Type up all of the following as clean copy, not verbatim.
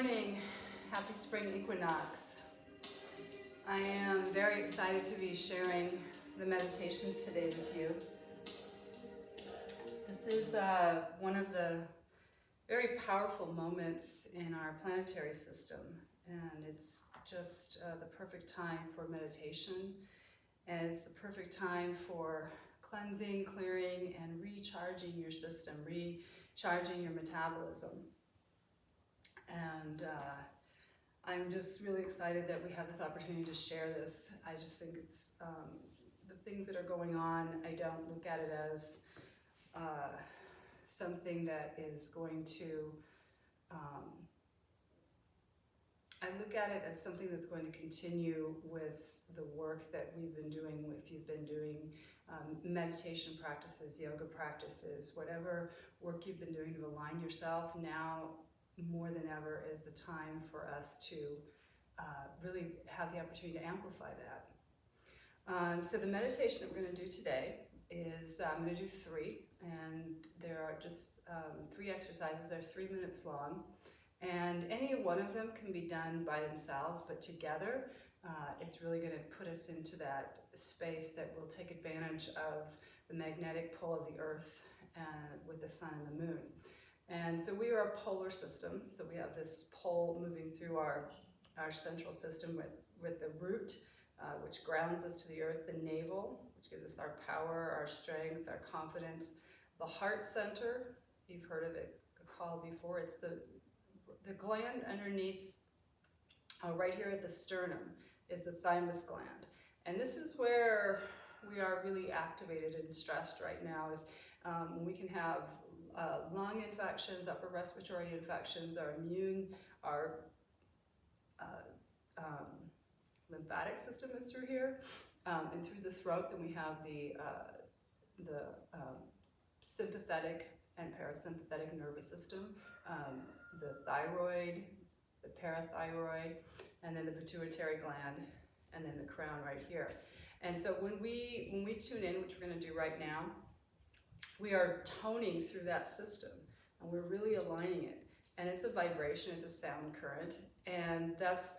morning. Happy spring equinox. I am very excited to be sharing the meditations today with you. This is one of the very powerful moments in our planetary system, and it's just the perfect time for meditation, and it's the perfect time for cleansing, clearing, and recharging your system, recharging your metabolism. And I'm just really excited that we have this opportunity to share this. I just think it's the things that are going on, I don't look at it as something that is going to, I look at it as something that's going to continue with the work that we've been doing. If you've been doing meditation practices, yoga practices, whatever work you've been doing to align yourself, now more than ever is the time for us to really have the opportunity to amplify that. So the meditation that we're going to do today is, I'm going to do 3, and there are just 3 exercises. They're 3 minutes long, and any one of them can be done by themselves, but together it's really going to put us into that space that will take advantage of the magnetic pull of the earth with the sun and the moon. And so we are a polar system, so we have this pole moving through our central system with the root, which grounds us to the earth, the navel, which gives us our power, our strength, our confidence, the heart center, you've heard of it called before, it's the gland underneath, right here at the sternum, is the thymus gland. And this is where we are really activated and stressed right now, is we can have lung infections, upper respiratory infections, our immune, our lymphatic system is through here, and through the throat. Then we have the sympathetic and parasympathetic nervous system, the thyroid, the parathyroid, and then the pituitary gland, and then the crown right here. And so when we tune in, which we're going to do right now, we are toning through that system, and we're really aligning it. And it's a vibration, it's a sound current, and that's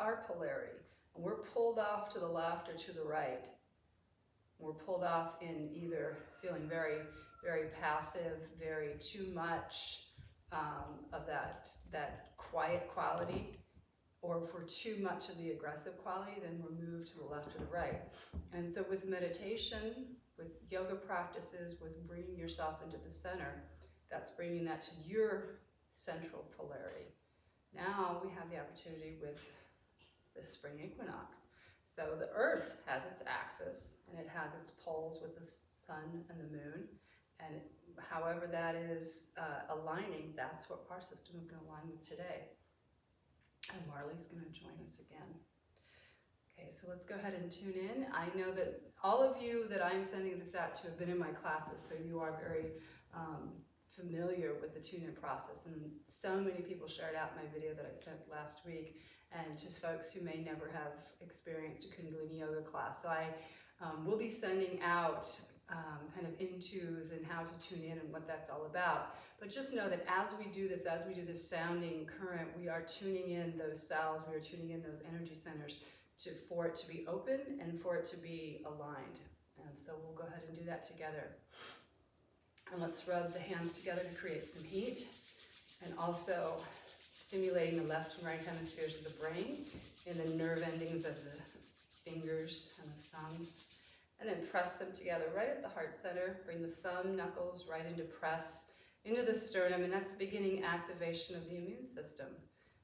our polarity. And we're pulled off to the left or to the right. We're pulled off in either feeling very, very passive, very too much of that quiet quality, or if we're too much of the aggressive quality, then we're moved to the left or the right. And so with meditation, with yoga practices, with bringing yourself into the center, that's bringing that to your central polarity. Now we have the opportunity with the spring equinox. So the earth has its axis, and it has its poles with the sun and the moon, and however that is aligning, that's what our system is going to align with today. And Marley's going to join us again. Okay, so let's go ahead and tune in. I know that all of you that I'm sending this out to have been in my classes, so you are very familiar with the tune-in process. And so many people shared out my video that I sent last week, and to folks who may never have experienced a Kundalini yoga class. So I will be sending out kind of intos and how to tune in and what that's all about. But just know that as we do this sounding current, we are tuning in those cells, we are tuning in those energy centers for it to be open and for it to be aligned. And so we'll go ahead and do that together. And let's rub the hands together to create some heat, and also stimulating the left and right hemispheres of the brain and the nerve endings of the fingers and the thumbs. And then press them together right at the heart center. Bring the thumb knuckles right into press into the sternum, and that's the beginning activation of the immune system,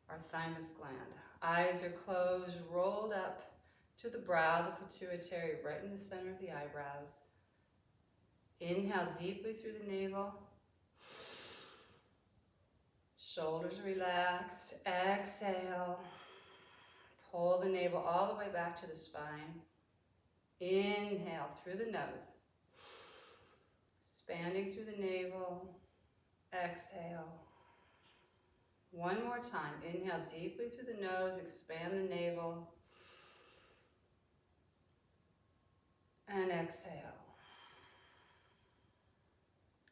our thymus gland. Eyes are closed, rolled up to the brow, the pituitary, right in the center of the eyebrows. Inhale deeply through the navel. Shoulders relaxed. Exhale. Pull the navel all the way back to the spine. Inhale through the nose. Expanding through the navel. Exhale. One more time. Inhale deeply through the nose. Expand the navel. And exhale.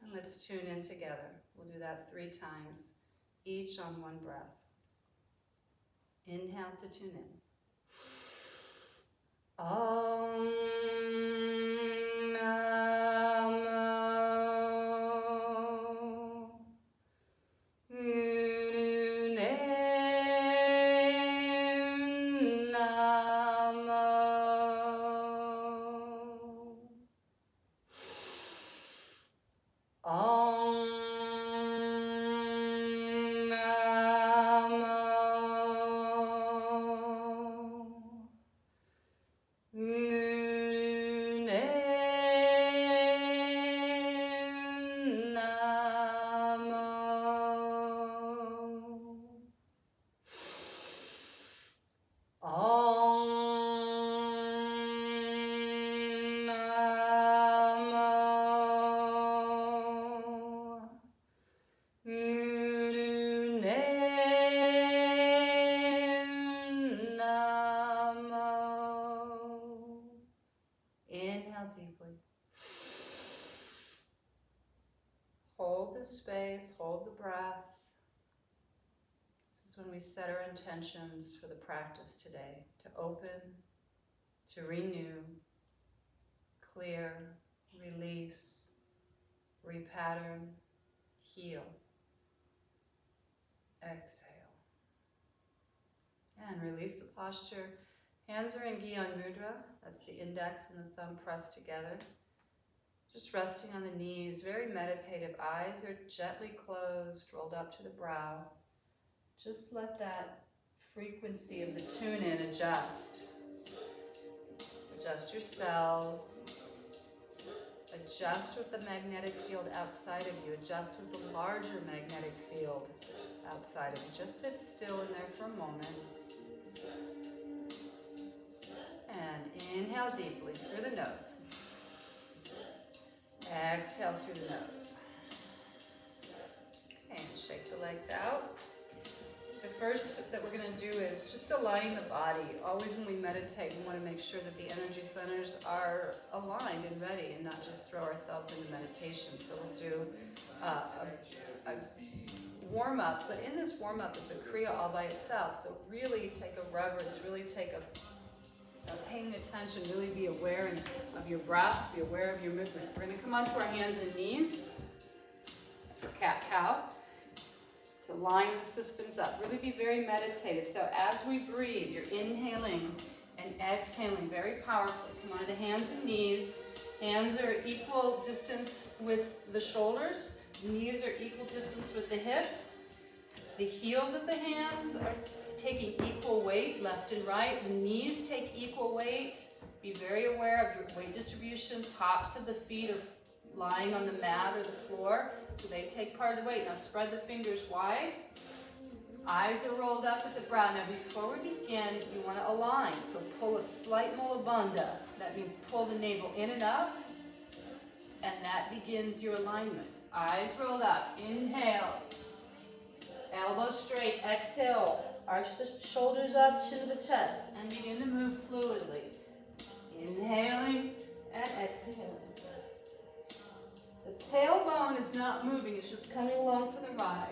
And let's tune in together. We'll do that 3 times, each on one breath. Inhale to tune in. Om Namo Guru Namo. Om Inhale deeply. Hold the space, hold the breath. This is when we set our intentions for the practice today, to open, to renew, clear, release, repattern, heal. Exhale. And release the posture. Hands are in Gyan Mudra. That's the index and the thumb pressed together. Just resting on the knees, very meditative. Eyes are gently closed, rolled up to the brow. Just let that frequency of the tune-in adjust. Adjust your cells. Adjust with the magnetic field outside of you. Adjust with the larger magnetic field outside of you. Just sit still in there for a moment. And inhale deeply through the nose. Exhale through the nose. And shake the legs out. The first that we're going to do is just aligning the body. Always when we meditate, we want to make sure that the energy centers are aligned and ready and not just throw ourselves into meditation. So we'll do a warm-up, but in this warm-up, it's a Kriya all by itself. So really take a reverence, really take a paying attention, really be aware of your breath, be aware of your movement. We're going to come onto our hands and knees for cat-cow to line the systems up. Really be very meditative. So as we breathe, you're inhaling and exhaling very powerfully. Come onto the hands and knees. Hands are equal distance with the shoulders. Knees are equal distance with the hips. The heels of the hands are taking equal weight, left and right. The knees take equal weight. Be very aware of your weight distribution. Tops of the feet are lying on the mat or the floor, so they take part of the weight. Now spread the fingers wide. Eyes are rolled up at the brow. Now before we begin, you want to align. So pull a slight mula bandha. That means pull the navel in and up, and that begins your alignment. Eyes rolled up. Inhale. Elbows straight. Exhale. Arch the shoulders up, chin to the chest, and begin to move fluidly. Inhaling and exhaling. The tailbone is not moving, it's just coming along for the ride.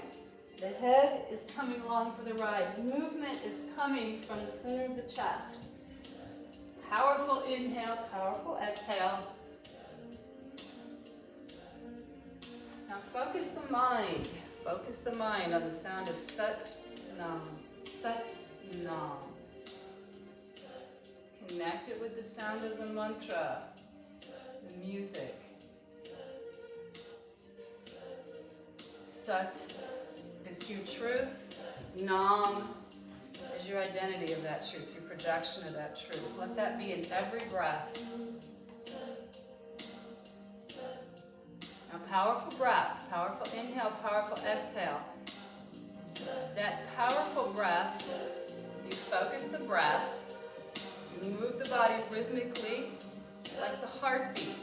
The head is coming along for the ride. The movement is coming from the center of the chest. Powerful inhale, powerful exhale. Now focus the mind. Focus the mind on the sound of Sat Nam. Sat Nam. Connect it with the sound of the mantra, the music. Sat is your truth. Nam is your identity of that truth, your projection of that truth. Let that be in every breath. Now powerful breath, powerful inhale, powerful exhale. That powerful breath, you focus the breath, you move the body rhythmically, like the heartbeat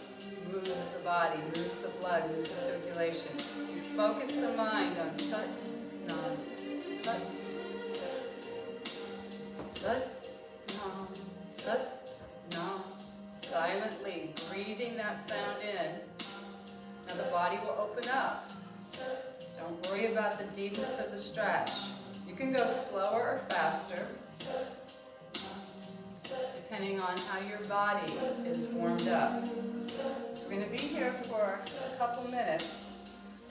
moves the body, moves the blood, moves the circulation. You focus the mind on Sat Nam, Sat, Sat Nam, Sat Nam. Silently breathing that sound in. Now the body will open up. Don't worry about the deepness of the stretch. You You can go slower or faster, depending on how your body is warmed up. We're going to be here for a couple minutes,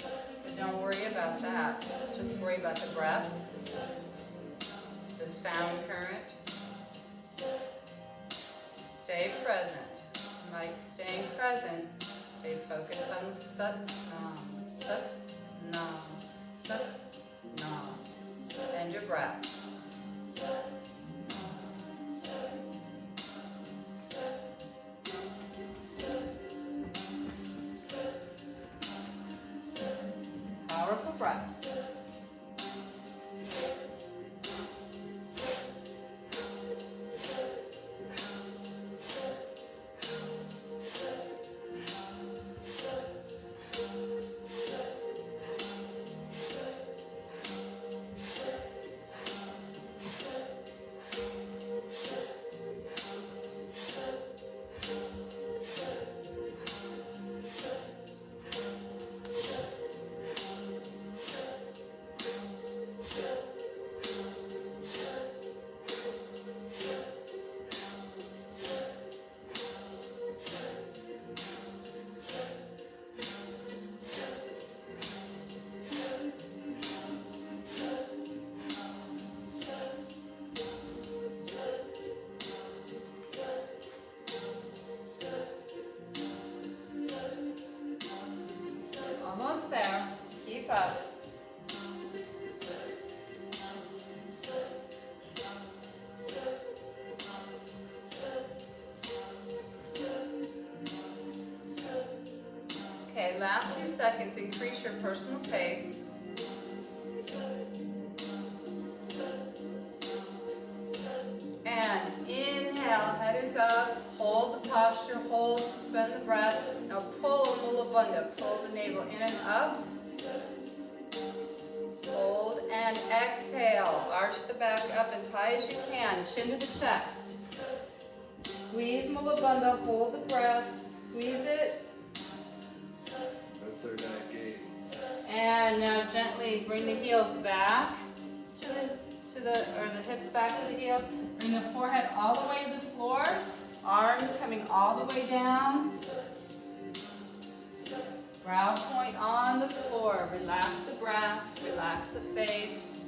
but don't worry about that. Just worry about the breath, the sound current. Stay present. Like staying present, stay focused on the Sat Nam, Sat Nam, Sat Nam, and your breath. Powerful breath. Almost there. Keep up. Okay, last few seconds, increase your personal pace. And inhale, head is up, hold the posture, hold, suspend the breath. Now pull Mula Bandha, pull the navel in and up. Hold and exhale. Arch the back up as high as you can, chin to the chest. Squeeze Mula Bandha, hold the breath, squeeze it. Third eye gate. And now gently bring the heels back to the hips back to the heels. Bring the forehead all the way to the floor. Arms coming all the way down. Brow point on the floor. Relax the breath, relax the face.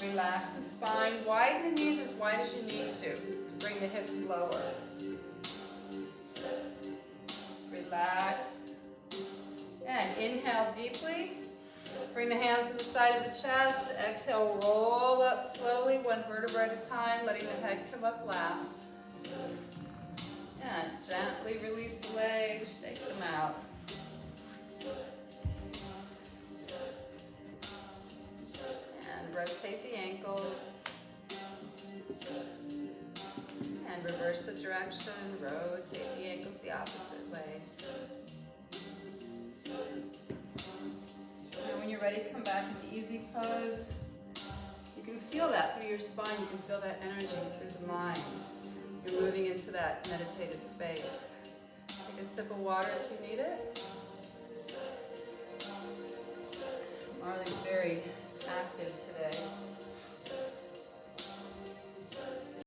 Relax the spine. Widen the knees as wide as you need to bring the hips lower. Relax. And inhale deeply. Bring the hands to the side of the chest. Exhale, roll up slowly, one vertebra at a time, letting the head come up last. And gently release the legs, shake them out. And rotate the ankles. And reverse the direction, rotate the ankles the opposite way. And when you're ready, come back into easy pose. You can feel that through your spine, you can feel that energy through the mind. You're moving into that meditative space. Take a sip of water if you need it. Marley's very active today.